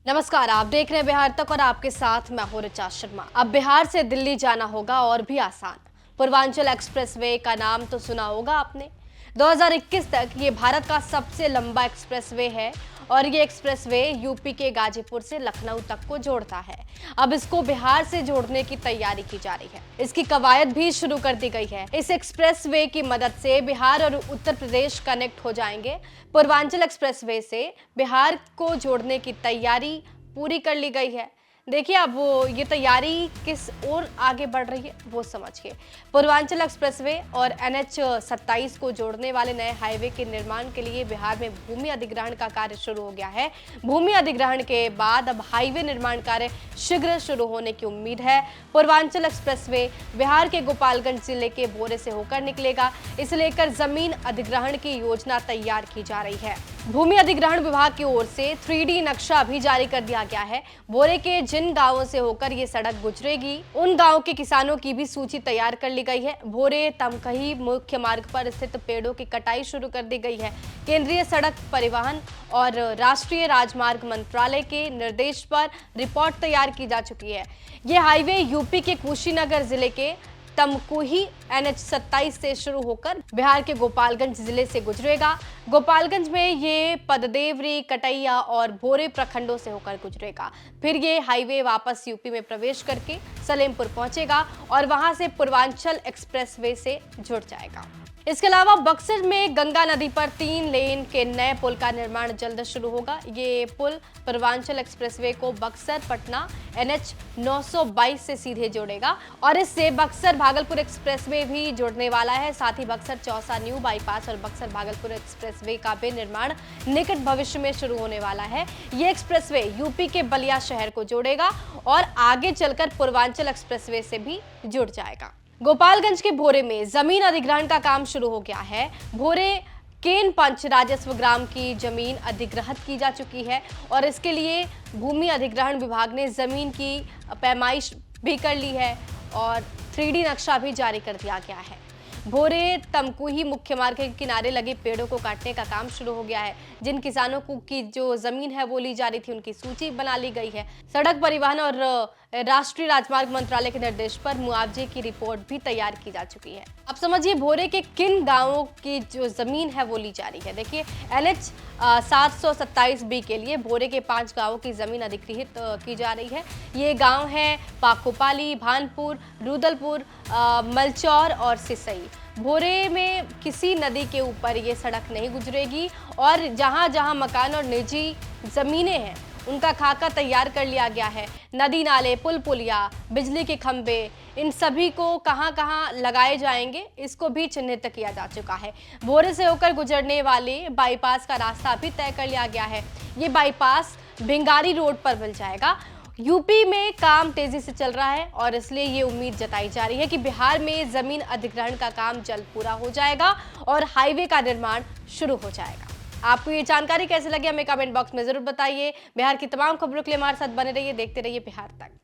नमस्कार, आप देख रहे हैं बिहार तक और आपके साथ मैं हूं ऋचा शर्मा। अब बिहार से दिल्ली जाना होगा और भी आसान। पूर्वांचल एक्सप्रेसवे का नाम तो सुना होगा आपने। 2021 तक ये भारत का सबसे लंबा एक्सप्रेसवे है और ये एक्सप्रेसवे यूपी के गाजीपुर से लखनऊ तक को जोड़ता है। अब इसको बिहार से जोड़ने की तैयारी की जा रही है। इसकी कवायद भी शुरू कर दी गई है। इस एक्सप्रेसवे की मदद से बिहार और उत्तर प्रदेश कनेक्ट हो जाएंगे। पूर्वांचल एक्सप्रेसवे से बिहार को जोड़ने की तैयारी पूरी कर ली गई है। देखिए अब वो ये तैयारी किस ओर आगे बढ़ रही है वो समझिए। पूर्वांचल एक्सप्रेसवे और NH 27 को जोड़ने वाले नए हाईवे के निर्माण के लिए बिहार में भूमि अधिग्रहण का कार्य शुरू हो गया है। भूमि अधिग्रहण के बाद अब हाईवे निर्माण कार्य शीघ्र शुरू होने की उम्मीद है। पूर्वांचल एक्सप्रेसवे बिहार के गोपालगंज जिले के भोरे से होकर निकलेगा। इसे लेकर जमीन अधिग्रहण की योजना तैयार की जा रही है। भूमि अधिग्रहण विभाग की ओर से 3D नक्शा भी जारी कर दिया गया है। भोरे के जिन गांवों से होकर ये सड़क गुजरेगी उन गांवों के किसानों की भी सूची तैयार कर ली गई है। भोरे तमकही मुख्य मार्ग पर स्थित पेड़ों की कटाई शुरू कर दी गई है। केंद्रीय सड़क परिवहन और राष्ट्रीय राजमार्ग मंत्रालय के निर्देश पर रिपोर्ट तैयार की जा चुकी है। ये हाईवे यूपी के कुशीनगर जिले के तमकुही NH 27 से शुरू होकर बिहार के गोपालगंज जिले से गुजरेगा। गोपालगंज में ये पददेवरी, कटैया और भोरे प्रखंडों से होकर गुजरेगा। फिर ये हाईवे वापस यूपी में प्रवेश करके सलेमपुर पहुंचेगा और वहां से पूर्वांचल एक्सप्रेसवे से जुड़ जाएगा। इसके अलावा बक्सर में गंगा नदी पर 3 लेन के नए पुल का निर्माण जल्द शुरू होगा। ये पुल पूर्वांचल एक्सप्रेसवे को बक्सर पटना NH 922 से सीधे जोड़ेगा और इससे बक्सर भागलपुर एक्सप्रेसवे भी जुड़ने वाला है। साथ ही बक्सर चौसा न्यू बाईपास और बक्सर भागलपुर एक्सप्रेसवे का भी निर्माण निकट भविष्य में शुरू होने वाला है। ये एक्सप्रेसवे यूपी के बलिया शहर को जोड़ेगा और आगे चलकर पूर्वांचल एक्सप्रेसवे से भी जुड़ जाएगा। गोपालगंज के भोरे में जमीन अधिग्रहण का काम शुरू हो गया है। भोरे केन पंच राजस्व ग्राम की जमीन अधिग्रहित की जा चुकी है और इसके लिए भूमि अधिग्रहण विभाग ने जमीन की पैमाइश भी कर ली है और 3D नक्शा भी जारी कर दिया गया है। भोरे तमकुही मुख्य मार्ग के किनारे लगे पेड़ों को काटने का काम शुरू हो गया है। जिन किसानों को की जो जमीन है वो ली जा रही थी उनकी सूची बना ली गई है। सड़क परिवहन और राष्ट्रीय राजमार्ग मंत्रालय के निर्देश पर मुआवजे की रिपोर्ट भी तैयार की जा चुकी है। अब समझिए भोरे के किन गांवों की जो जमीन है वो ली जा रही है। देखिए NH 727B के लिए भोरे के 5 गांवों की जमीन अधिग्रहित की जा रही है। ये गांव है पाकोपाली, भानपुर, रुदलपुर, मलचौर और सिसई। भोरे में किसी नदी के ऊपर ये सड़क नहीं गुजरेगी और जहां जहां मकान और निजी जमीनें हैं उनका खाका तैयार कर लिया गया है। नदी नाले, पुल पुलिया, बिजली के खंभे, इन सभी को कहां-कहां लगाए जाएंगे इसको भी चिन्हित किया जा चुका है। भोरे से होकर गुजरने वाले बाईपास का रास्ता भी तय कर लिया गया है। ये बाईपास भिंगारी रोड पर मिल जाएगा। यूपी में काम तेजी से चल रहा है और इसलिए ये उम्मीद जताई जा रही है कि बिहार में जमीन अधिग्रहण का काम जल्द पूरा हो जाएगा और हाईवे का निर्माण शुरू हो जाएगा। आपको ये जानकारी कैसे लगी हमें कमेंट बॉक्स में जरूर बताइए। बिहार की तमाम खबरों के लिए हमारे साथ बने रहिए, देखते रहिए बिहार तक।